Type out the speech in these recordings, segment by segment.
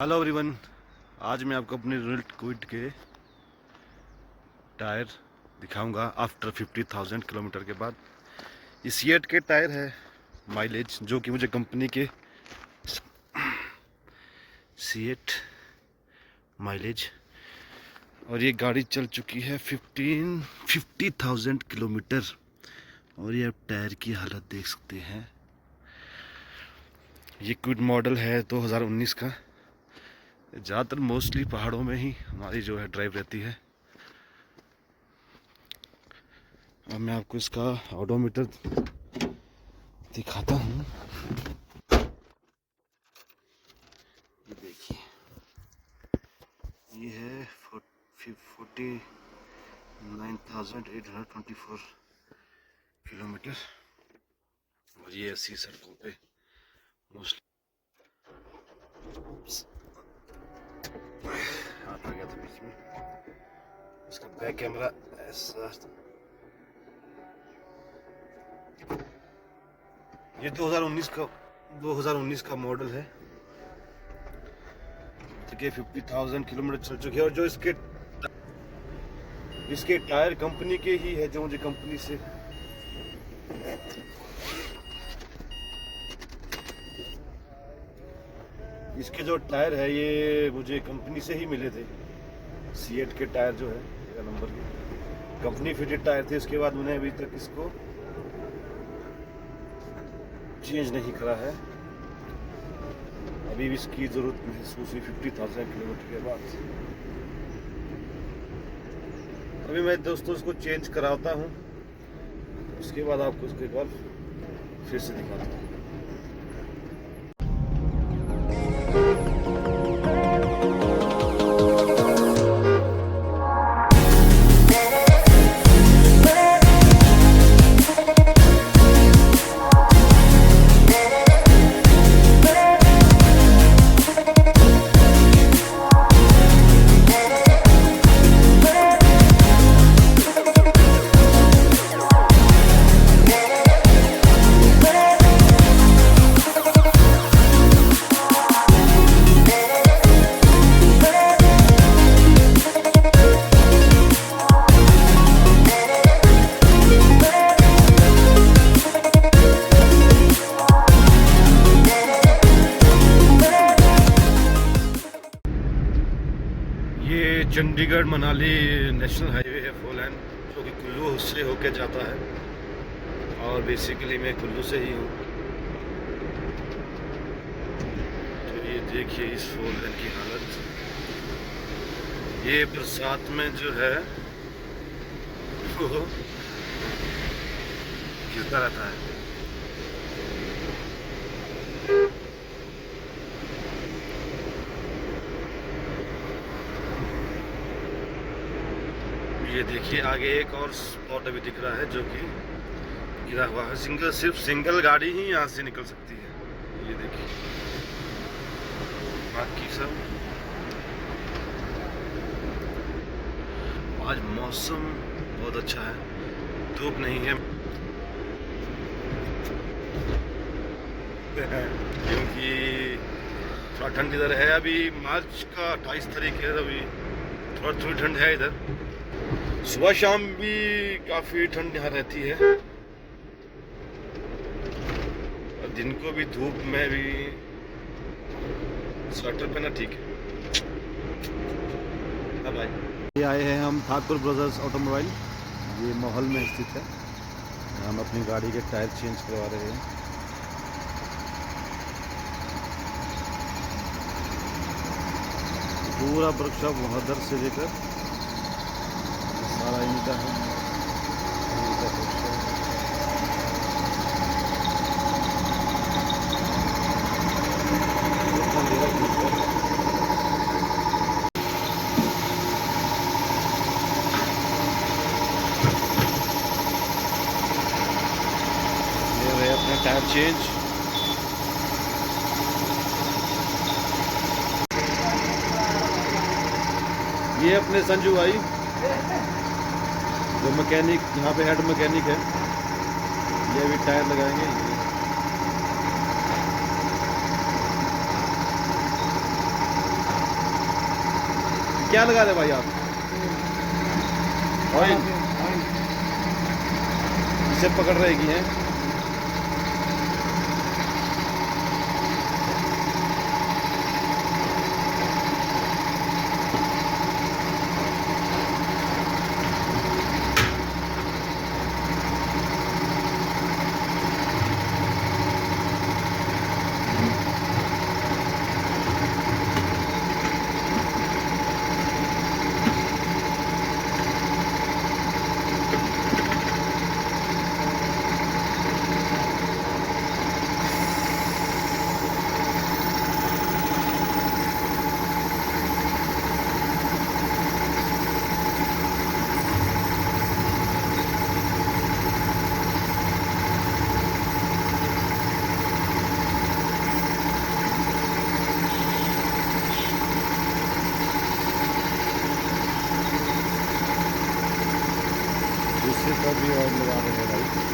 Hello everyone. आज मैं आपको अपने रिनॉल्ट क्विड के टायर दिखाऊंगा आफ्टर 50,000 किलोमीटर के बाद। ये सीएट के टायर है, माइलेज जो कि मुझे कंपनी के सीएट माइलेज, और ये गाड़ी चल चुकी है 50,000 किलोमीटर। और ये आप टायर की हालत देख सकते हैं। ये क्विड मॉडल है 2019 का। ज़्यादातर मोस्टली पहाड़ों में ही हमारी जो है ड्राइव रहती है। अब मैं आपको इसका ऑडोमीटर दिखाता हूँ। ये देखिए, ये है 49,824 किलोमीटर। और ये 80 सड़कों पे मोस्टली हाथ आ गया था बीच में। इसका बैक कैमरा ऐसा। ये 2019 का मॉडल है। ठीक है, 50,000 किलोमीटर चल चुके हैं। और जो इसके टायर कंपनी के ही है, जो मुझे कंपनी से इसके जो टायर है ये मुझे कंपनी से ही मिले थे। सीएट के टायर जो है 13 नंबर के कंपनी फिटेड टायर थे। उसके बाद उन्हें अभी तक इसको चेंज नहीं करा है। अभी भी इसकी जरूरत महसूस हुई 50,000 किलोमीटर के बाद। अभी मैं दोस्तों इसको चेंज कराता हूँ, उसके बाद आपको इसको एक बार फिर से दिखाता हूँ। ये चंडीगढ़ मनाली नेशनल हाईवे है, 4 लेन, जो कि कुल्लू से होके जाता है। और बेसिकली मैं कुल्लू से ही हूँ। तो ये देखिए इस 4 लेन की हालत। ये बरसात में जो है वो गिरता रहता है। ये देखिए आगे एक और स्पॉट अभी दिख रहा है जो कि गिरा हुआ है। सिर्फ सिंगल गाड़ी ही यहाँ से निकल सकती है। ये देखिए, बाकी सब आज मौसम बहुत अच्छा है, धूप नहीं है क्योंकि थोड़ा ठंड इधर है। अभी मार्च का 28 तारीख है। अभी थोड़ी ठंड है इधर। सुबह शाम भी काफ़ी ठंड यहाँ रहती है, और दिन को भी धूप में भी स्वेटर पहना ठीक है। हाँ भाई, ये आए हैं हम ठाकुर ब्रदर्स ऑटोमोबाइल। ये मोहल में स्थित है। हम अपनी गाड़ी के टायर चेंज करवा रहे हैं। पूरा वर्कशॉप वहाँ दर से लेकर सारा इनका है। ये है अपना टायर चेंज। ये अपने संजू भाई जो मैकेनिक, यहाँ पे हेड मैकेनिक है, ये अभी टायर लगाएंगे। क्या लगा रहे भाई आप? ऑयल इसे पकड़ रहेगी है। दूसरे पर भी ऑयल लगा रहे हैं भाई।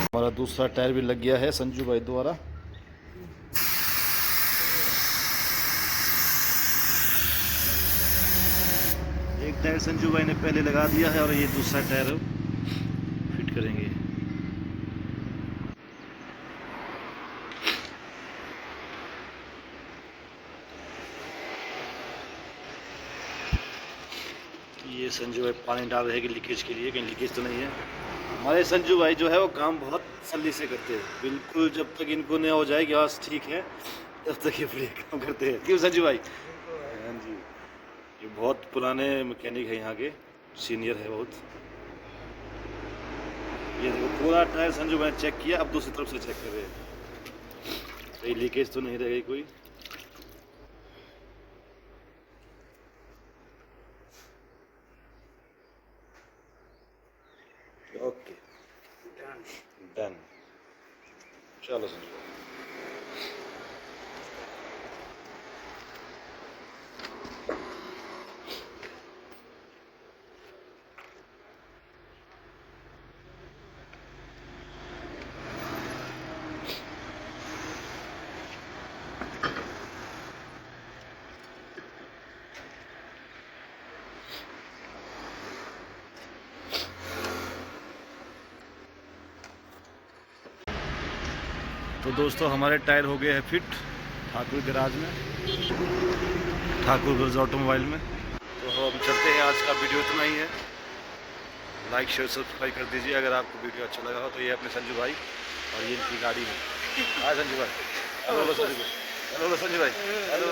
हमारा दूसरा टायर भी लग गया है संजू भाई द्वारा। एक टायर संजू भाई ने पहले लगा दिया है और ये दूसरा टायर फिट करेंगे। ये संजू भाई पानी डाल रहे हैं कि लीकेज के लिए, कहीं लीकेज तो नहीं है। हमारे संजू भाई जो है वो काम बहुत सल्ली से करते हैं, बिल्कुल जब तक इनको नहीं हो जाए कि बस ठीक है तब तक ये बढ़िया काम करते हैं। क्यों संजू भाई? हाँ जी, ये बहुत पुराने मैकेनिक है यहाँ के, सीनियर है बहुत। ये देखो पूरा टायर संजू भाई ने चेक किया, अब दूसरी तरफ से चेक कर रहे हैं कहीं लीकेज तो नहीं रह गई कोई। ओके डन, चलो संजू भाई। तो दोस्तों हमारे टायर हो गए हैं फिट ठाकुर गैराज में, ठाकुर गर्ल्स ऑटोमोबाइल में। तो हम चलते हैं, आज का वीडियो इतना ही है। लाइक शेयर सब्सक्राइब कर दीजिए अगर आपको वीडियो अच्छा लगा हो। तो ये अपने संजू भाई और ये इनकी गाड़ी है। हाँ संजू भाई, हेलो संजू भाई, हेलो संजू भाई, हेलो।